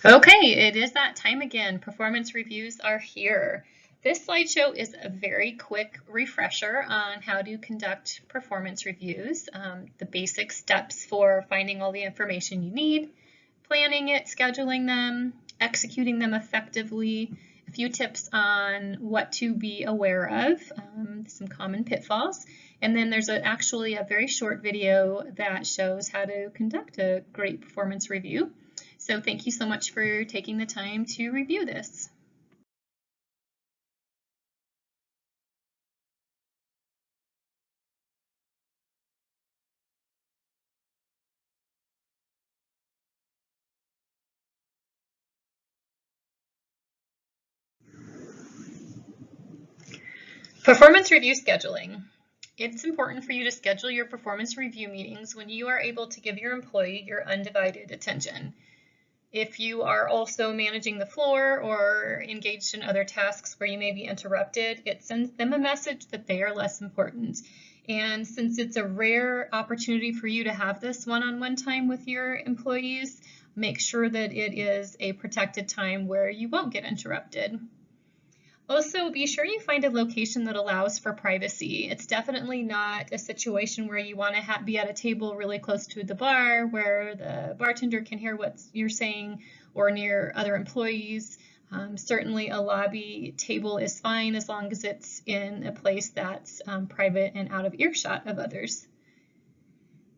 Okay, it is that time again. Performance reviews are here. This slideshow is a very quick refresher on how to conduct performance reviews, the basic steps for finding all the information you need, planning it, scheduling them, executing them effectively, a few tips on what to be aware of, some common pitfalls, and then there's actually a very short video that shows how to conduct a great performance review. So thank you so much for taking the time to review this. Performance review scheduling. It's important for you to schedule your performance review meetings when you are able to give your employee your undivided attention. If you are also managing the floor or engaged in other tasks where you may be interrupted, it sends them a message that they are less important. And since it's a rare opportunity for you to have this one-on-one time with your employees, make sure that it is a protected time where you won't get interrupted. Also, be sure you find a location that allows for privacy. It's definitely not a situation where you want to be at a table really close to the bar where the bartender can hear what you're saying or near other employees. Certainly a lobby table is fine as long as it's in a place that's private and out of earshot of others.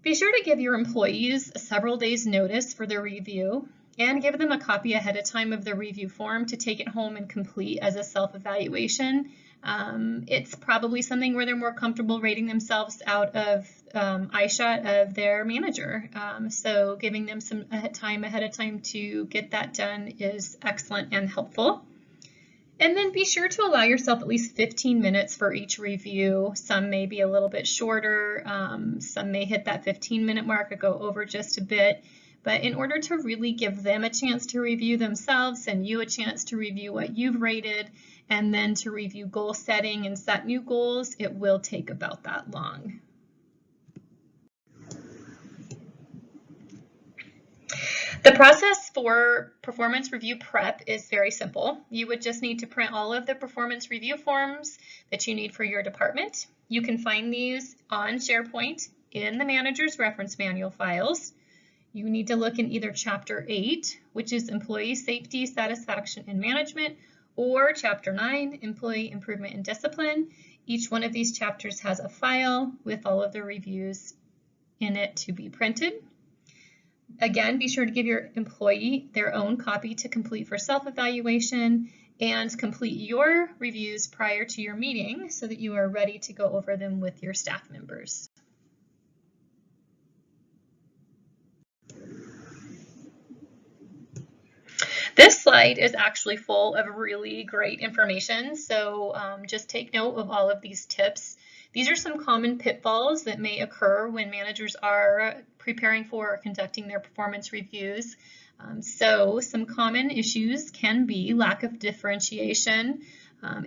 Be sure to give your employees several days notice for their review, and give them a copy ahead of time of the review form to take it home and complete as a self-evaluation. It's probably something where they're more comfortable rating themselves out of eyeshot of their manager. So giving them some time ahead of time to get that done is excellent and helpful. And then be sure to allow yourself at least 15 minutes for each review. Some may be a little bit shorter. Some may hit that 15-minute mark or go over just a bit. But in order to really give them a chance to review themselves and you a chance to review what you've rated and then to review goal setting and set new goals, it will take about that long. The process for performance review prep is very simple. You would just need to print all of the performance review forms that you need for your department. You can find these on SharePoint in the manager's reference manual files. You need to look in either Chapter 8, which is Employee Safety, Satisfaction, and Management, or Chapter 9, Employee Improvement and Discipline. Each one of these chapters has a file with all of the reviews in it to be printed. Again, be sure to give your employee their own copy to complete for self-evaluation and complete your reviews prior to your meeting so that you are ready to go over them with your staff members. This slide is actually full of really great information, so just take note of all of these tips. These are some common pitfalls that may occur when managers are preparing for or conducting their performance reviews. So some common issues can be lack of differentiation.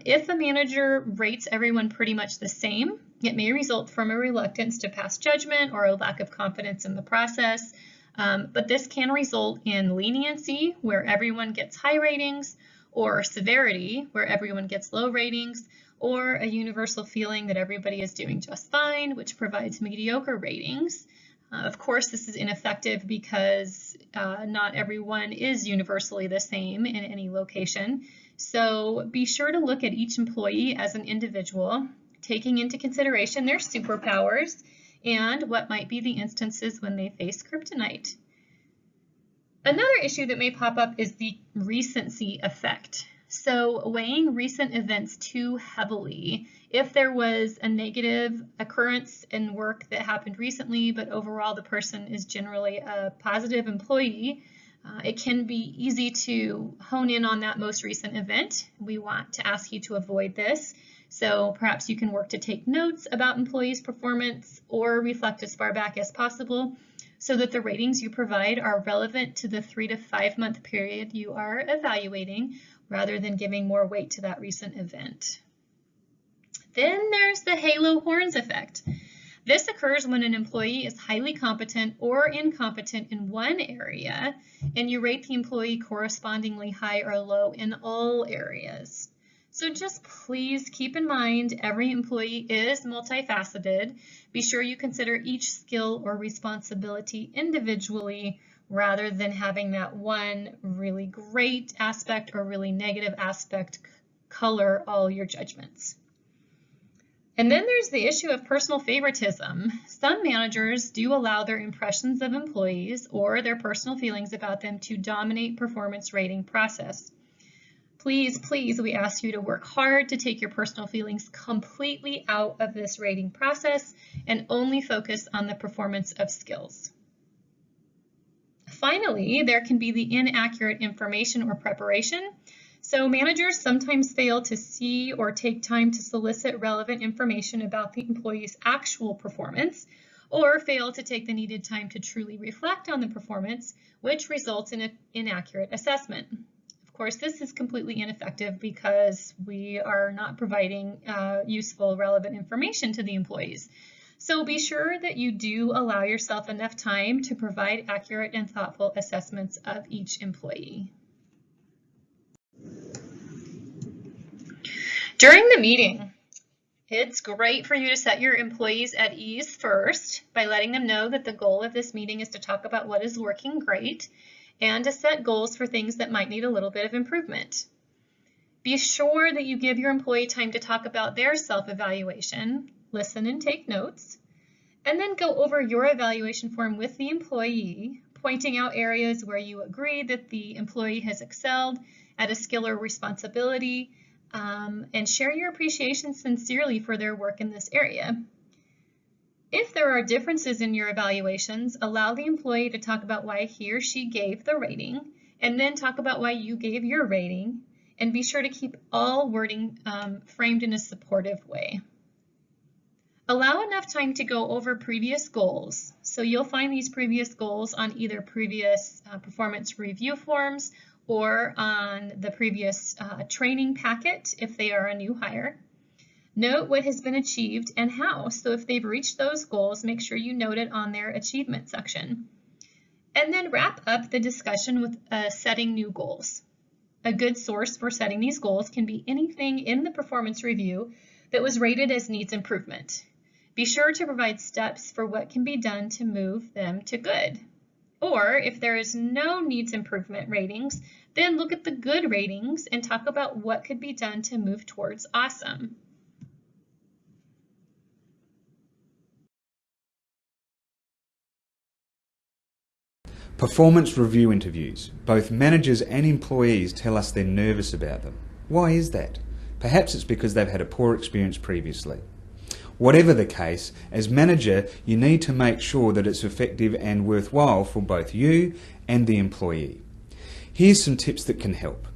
If a manager rates everyone pretty much the same, it may result from a reluctance to pass judgment or a lack of confidence in the process. But this can result in leniency, where everyone gets high ratings, or severity, where everyone gets low ratings, or a universal feeling that everybody is doing just fine, which provides mediocre ratings. Of course, this is ineffective because not everyone is universally the same in any location. So be sure to look at each employee as an individual, taking into consideration their superpowers and what might be the instances when they face kryptonite. Another issue that may pop up is the recency effect. So weighing recent events too heavily. If there was a negative occurrence in work that happened recently, but overall the person is generally a positive employee, it can be easy to hone in on that most recent event. We want to ask you to avoid this. So perhaps you can work to take notes about employees' performance or reflect as far back as possible so that the ratings you provide are relevant to the 3 to 5 month period you are evaluating rather than giving more weight to that recent event. Then there's the halo horns effect. This occurs when an employee is highly competent or incompetent in one area, and you rate the employee correspondingly high or low in all areas. So just please keep in mind every employee is multifaceted. Be sure you consider each skill or responsibility individually rather than having that one really great aspect or really negative aspect color all your judgments. And then there's the issue of personal favoritism. Some managers do allow their impressions of employees or their personal feelings about them to dominate performance rating process. Please, please, we ask you to work hard to take your personal feelings completely out of this rating process and only focus on the performance of skills. Finally, there can be the inaccurate information or preparation. So managers sometimes fail to see or take time to solicit relevant information about the employee's actual performance, or fail to take the needed time to truly reflect on the performance, which results in an inaccurate assessment. Of course, this is completely ineffective because we are not providing useful, relevant information to the employees. So be sure that you do allow yourself enough time to provide accurate and thoughtful assessments of each employee. During the meeting, it's great for you to set your employees at ease first by letting them know that the goal of this meeting is to talk about what is working great and to set goals for things that might need a little bit of improvement. Be sure that you give your employee time to talk about their self-evaluation, listen and take notes, and then go over your evaluation form with the employee, pointing out areas where you agree that the employee has excelled at a skill or responsibility, and share your appreciation sincerely for their work in this area. If there are differences in your evaluations, allow the employee to talk about why he or she gave the rating, and then talk about why you gave your rating, and be sure to keep all wording framed in a supportive way. Allow enough time to go over previous goals. So you'll find these previous goals on either previous performance review forms or on the previous training packet if they are a new hire. Note what has been achieved and how. So if they've reached those goals, make sure you note it on their achievement section. And then wrap up the discussion with setting new goals. A good source for setting these goals can be anything in the performance review that was rated as needs improvement. Be sure to provide steps for what can be done to move them to good. Or if there is no needs improvement ratings, then look at the good ratings and talk about what could be done to move towards awesome. Performance review interviews. Both managers and employees tell us they're nervous about them. Why is that? Perhaps it's because they've had a poor experience previously. Whatever the case, as manager, you need to make sure that it's effective and worthwhile for both you and the employee. Here's some tips that can help.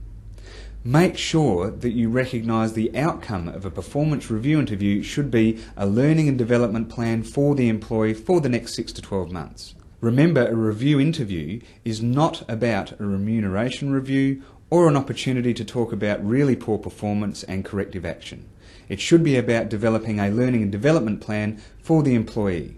Make sure that you recognise the outcome of a performance review interview should be a learning and development plan for the employee for the next 6 to 12 months. Remember, a review interview is not about a remuneration review or an opportunity to talk about really poor performance and corrective action. It should be about developing a learning and development plan for the employee.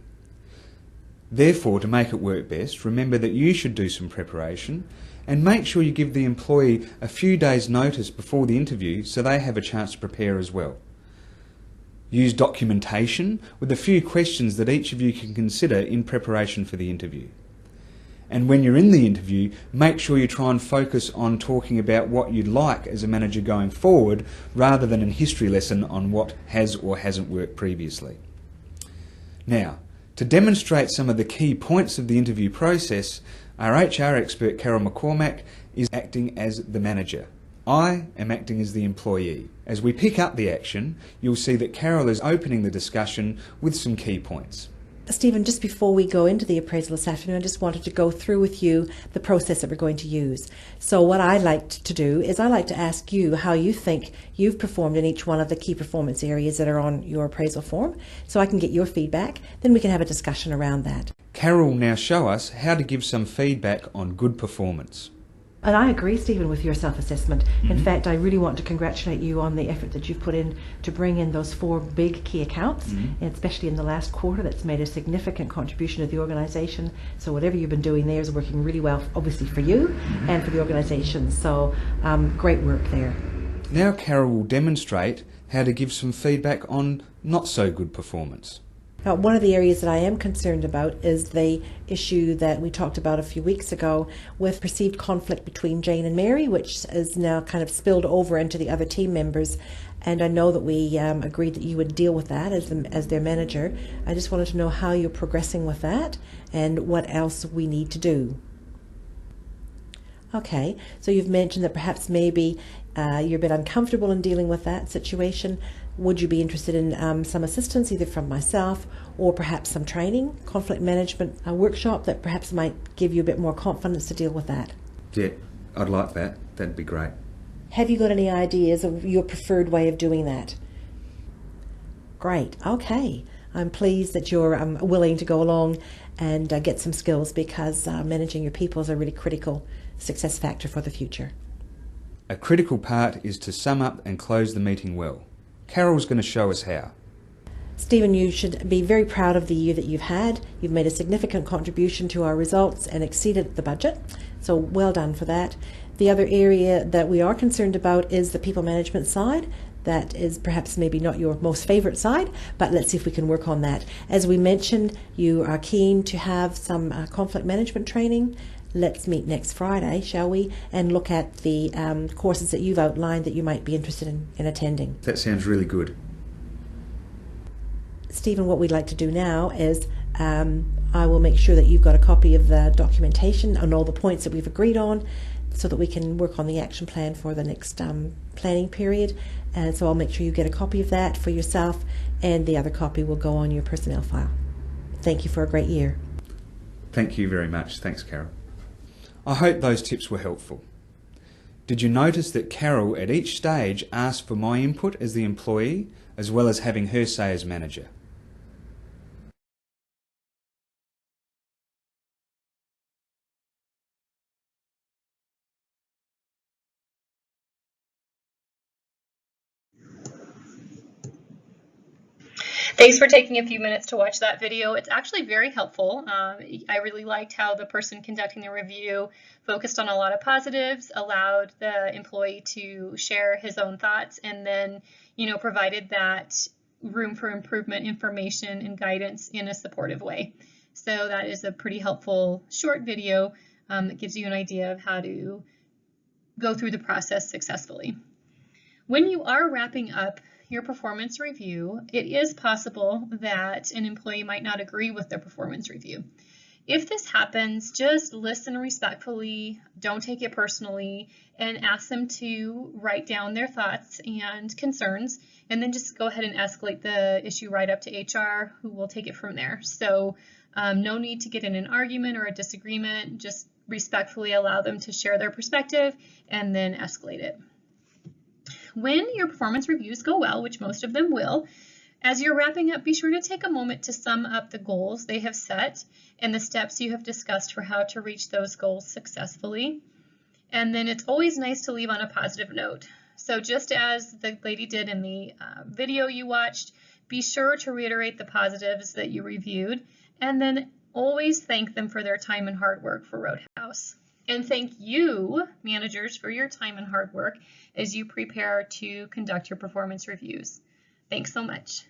Therefore, to make it work best, remember that you should do some preparation and make sure you give the employee a few days' notice before the interview so they have a chance to prepare as well. Use documentation with a few questions that each of you can consider in preparation for the interview. And when you're in the interview, make sure you try and focus on talking about what you'd like as a manager going forward rather than a history lesson on what has or hasn't worked previously. Now, to demonstrate some of the key points of the interview process, our HR expert Carol McCormack is acting as the manager. I am acting as the employee. As we pick up the action, you'll see that Carol is opening the discussion with some key points. Stephen, just before we go into the appraisal this afternoon, I just wanted to go through with you the process that we're going to use. So what I like to do is I like to ask you how you think you've performed in each one of the key performance areas that are on your appraisal form, so I can get your feedback. Then we can have a discussion around that. Carol will now show us how to give some feedback on good performance. And I agree, Stephen, with your self-assessment. In fact, I really want to congratulate you on the effort that you've put in to bring in those 4 big key accounts, and especially in the last quarter. That's made a significant contribution to the organisation. So whatever you've been doing there is working really well, obviously for you and for the organisation. So great work there. Now Carol will demonstrate how to give some feedback on not so good performance. One of the areas that I am concerned about is the issue that we talked about a few weeks ago with perceived conflict between Jane and Mary, which is now kind of spilled over into the other team members. And I know that we agreed that you would deal with that as their manager. I just wanted to know how you're progressing with that and what else we need to do. Okay, so you've mentioned that perhaps maybe you're a bit uncomfortable in dealing with that situation. Would you be interested in some assistance either from myself or perhaps some training, conflict management workshop that perhaps might give you a bit more confidence to deal with that? Yeah, I'd like that. That'd be great. Have you got any ideas of your preferred way of doing that? Great, okay. I'm pleased that you're willing to go along and get some skills, because managing your people is a really critical success factor for the future. A critical part is to sum up and close the meeting well. Carol's going to show us how. Stephen, you should be very proud of the year that you've had. You've made a significant contribution to our results and exceeded the budget, so well done for that. The other area that we are concerned about is the people management side. That is perhaps maybe not your most favourite side, but let's see if we can work on that. As we mentioned, you are keen to have some conflict management training. Let's meet next Friday, shall we, and look at the courses that you've outlined that you might be interested in attending. That sounds really good. Stephen, what we'd like to do now is I will make sure that you've got a copy of the documentation and all the points that we've agreed on, so that we can work on the action plan for the next planning period. And so I'll make sure you get a copy of that for yourself, and the other copy will go on your personnel file. Thank you for a great year. Thank you very much. Thanks, Carol. I hope those tips were helpful. Did you notice that Carol at each stage asked for my input as the employee, as well as having her say as manager? Thanks for taking a few minutes to watch that video. It's actually very helpful. I really liked how the person conducting the review focused on a lot of positives, allowed the employee to share his own thoughts, and then, provided that room for improvement information and guidance in a supportive way. So that is a pretty helpful short video that gives you an idea of how to go through the process successfully. When you are wrapping up your performance review, it is possible that an employee might not agree with the performance review. If this happens, just listen respectfully, don't take it personally, and ask them to write down their thoughts and concerns, and then just go ahead and escalate the issue right up to HR, who will take it from there. So no need to get in an argument or a disagreement, just respectfully allow them to share their perspective and then escalate it. When your performance reviews go well, which most of them will, as you're wrapping up, be sure to take a moment to sum up the goals they have set and the steps you have discussed for how to reach those goals successfully. And then it's always nice to leave on a positive note. So just as the lady did in the video you watched, be sure to reiterate the positives that you reviewed, and then always thank them for their time and hard work for Roadhouse. And thank you, managers, for your time and hard work as you prepare to conduct your performance reviews. Thanks so much.